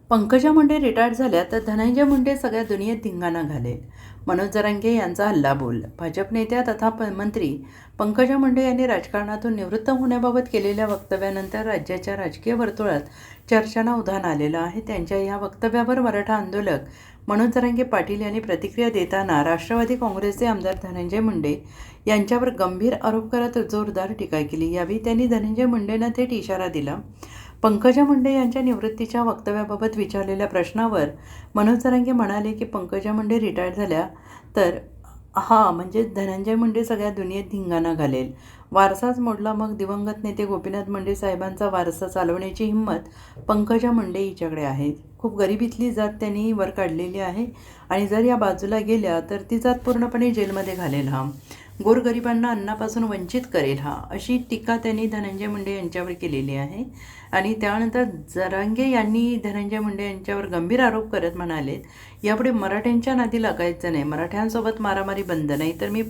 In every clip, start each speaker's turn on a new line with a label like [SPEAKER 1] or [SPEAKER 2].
[SPEAKER 1] Pankaja Munde retired झाल्या तर धनंजय मुंडे सगळ्या दुनियेत धिंगाणा घालेल. मनोज जरांगे यांचा हल्लाबोल. भाजप नेत्या तथा मंत्री पंकजा मुंडे यांनी राजकारणातून निवृत्त होण्याबाबत केलेल्या वक्तव्यानंतर राज्याच्या राजकीय वर्तुळात चर्चांना उधाण आलेलं आहे. त्यांच्या या वक्तव्यावर मराठा आंदोलक मनोज जरांगे पाटील यांनी प्रतिक्रिया देताना राष्ट्रवादी काँग्रेसचे आमदार धनंजय मुंडे यांच्यावर गंभीर आरोप करत जोरदार टीका केली. यावेळी त्यांनी धनंजय मुंडेंना थेट इशारा दिला. पंकजा मुंडे यांच्या निवृत्तीच्या वक्तव्याबाबत विचारलेल्या प्रश्नावर मनोज जरांगे म्हणाले की पंकजा मुंडे रिटायर्ड झाल्या तर म्हणजे धनंजय मुंडे सगळ्या दुनियेत धिंगाणा घालेल. वारसाच मोडला मग दिवंगत नेते गोपीनाथ मुंडे साहेबांचा वारसा चालवण्याची हिंमत पंकजा मुंडे हिच्याकडे आहे. खूप गरिबीतली जात त्यांनी वर काढलेली आहे आणि जर या बाजूला गेल्या तर ती जात पूर्णपणे जेलमध्ये घालेल. गोरगरिबांना अन्नापासून वंचित करेल अशी टीका त्यांनी धनंजय मुंडे यांच्यावर केलेली आहे. आणि त्यानंतर जरांगे यांनी धनंजय मुंडे यांच्यावर गंभीर आरोप करत म्हणालेत, यापुढे मराठ्यांच्या नादी लागायचं नाही, मराठ्यांसोबत मारामारी बंद, नाही तर मी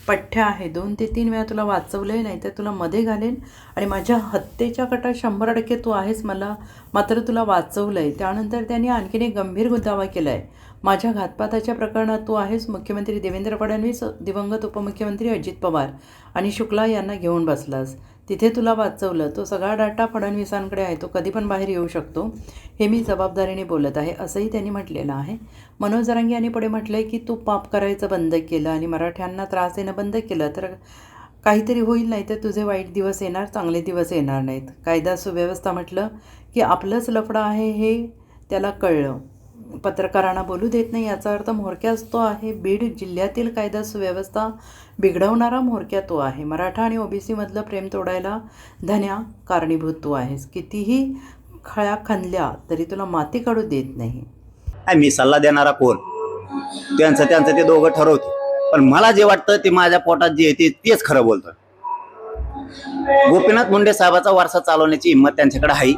[SPEAKER 1] पठ्ठ्या आहे, 2 ते 3 वेळा तुला वाचवलं, नाही तर तुला मध्ये घालेन आणि माझ्या हत्येच्या कटात 100% तू आहेस, मला मात्र तुला वाचवलं आहे. त्यानंतर त्यांनी आणखीन एक गंभीर दावा केला आहे, माझ्या घातपाताच्या प्रकरणात तू आहेस. मुख्यमंत्री देवेंद्र फडणवीस, दिवंगत उपमुख्यमंत्री अजित पवार आणि शुक्ला यांना घेऊन बसलास, तिथे तुला वाचवलं. तो सगळा डाटा फडणवीसांकडे आहे, तो कधी पण बाहेर येऊ शकतो, हे मी जबाबदारीने बोलत आहे, असंही त्यांनी म्हटलेलं आहे. मनोज जरांगे यांनी पुढे म्हटलं आहे की तू पाप करायचं बंद केलं आणि मराठ्यांना त्रास देणं बंद केलं तर काहीतरी होईल, नाही तर तुझे वाईट दिवस येणार, चांगले दिवस येणार नाहीत. कायदा सुव्यवस्था म्हटलं की आपलंच लफडं आहे हे त्याला कळलं. पत्रकारांना बोलू देत नाही याचा अर्थ म्होरक्याच तो आहे. बीड जिल्ह्यातील कायदा सुव्यवस्था बिघडवणारा म्होरक्या तो आहे. मराठा आणि ओबीसीमधलं प्रेम तोडायला धन्या कारणीभूत तू आहेस. कितीही खळ्या खणल्या तरी तुला माती काढू देत नाही.
[SPEAKER 2] मी सल्ला देणारा कोण, त्यांचं ते दोघं ठरवते, पण मला जे वाटतं ते माझ्या पोटात जे येते तेच खरं बोलतं. गोपीनाथ मुंडे साहेबाचा वारसा चालवण्याची हिंमत त्यांच्याकडे आहे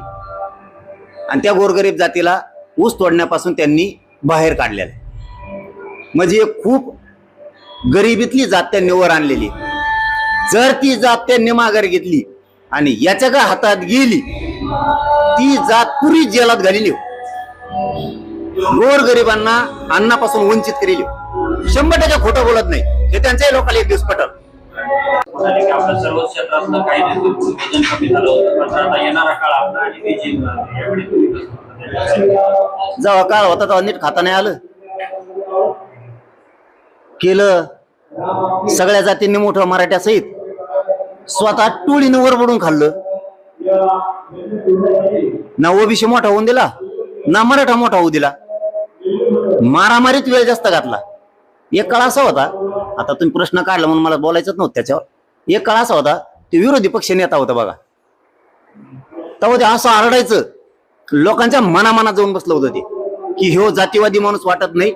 [SPEAKER 2] आणि त्या गोरगरीब जातीला ऊस तोडण्यापासून त्यांनी बाहेर काढलेलं आहे. म्हणजे खूप गरिबीतली जात त्यांनी वर आणलेली. जर ती जात त्यांनी माघार घेतली आणि याच्या का हातात गेली, ती जात पुरी जेलात घालेली, गोरगरिबांना अन्नापासून वंचित करेल. 100% खोटं बोलत नाही, हे त्यांच्याही लोकांना एक दिवस पटल.
[SPEAKER 3] सर्व क्षेत्रातलं काही नियोजन कमी झालं होतं, मात्र आता येणारा काळ आपला आणि
[SPEAKER 2] जेव्हा काळ होता तेव्हा नीट खाता नाही आलं, केलं सगळ्या जातींनी मोठं मराठ्या सहित स्वतः टोळीनं वरबडून खाल्लं. ना ओबीसी मोठा होऊन दिला, ना मराठा मोठा होऊ दिला. मारामारीत वेळ जास्त घातला. एक काळ असा होता, आता तुम्ही प्रश्न काढला म्हणून मला बोलायचंच नव्हतं त्याच्यावर. एक काळ असा होता, ते विरोधी पक्ष नेता होता बघा, तेव्हा ते असं आरडायचं, लोकांच्या मनामनात जाऊन बसलं होतं ते की ह्यो जातीवादी माणूस वाटत नाही,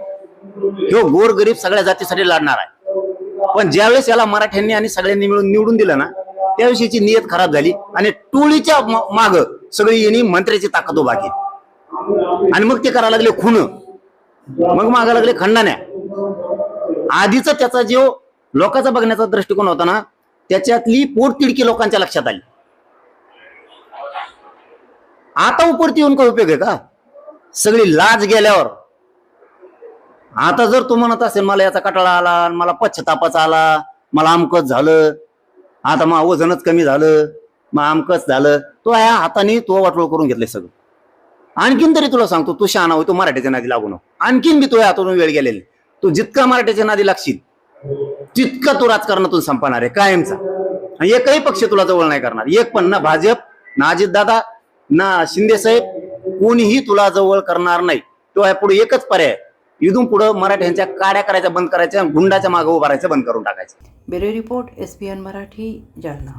[SPEAKER 2] ह्यो गोरगरीब सगळ्या जातीसाठी लढणार आहे. पण ज्यावेळेस याला मराठ्यांनी आणि सगळ्यांनी मिळून निवडून दिलं ना, त्यावेळेस याची नियत खराब झाली आणि टोळीच्या माग सगळी यांनी मंत्र्याची ताकद उभा केली आणि मग ते करायला लागले खून, मग मागा लागले खंडाण्या. आधीच त्याचा जो लोकांचा बघण्याचा दृष्टिकोन होता ना, त्याच्यातली पोटतिडकी लोकांच्या लक्षात आली. आता उपरती येऊन काय उपयोग आहे का? सगळी लाज गेल्यावर. आता जर तू म्हणत असेल मला याचा कटाळा आला, मला पश्चातापाचा आला, मला अमकच झालं, आता मग वजनच कमी झालं, मग अमकच झालं, तो या हाताने तो वाटोळ करून घेतलंय सगळं. आणखीन तरी तुला सांगतो, तू शहाणा होय, तू मराठीच्या नादी लागू नको. आणखीन बी तो हातून वेळ गेलेली. तू जितका मराठीच्या नादी लागशील तितका तू राजकारणातून संपणार आहे कायमचा. एकही पक्ष तुला जवळ नाही करणार, एक पण, ना भाजप, ना अजितदादा, ना शिंदे साहेब, कोणीही तुला जवळ करणार नाही. तो पुढे एकच पर्याय, इथून पुढे मराठ्यांच्या काड्या करायच्या बंद करायच्या, गुंडाच्या मागे उभारायचं बंद करून टाकायचं.
[SPEAKER 1] Bureau report, SBN Marathi, Jalna.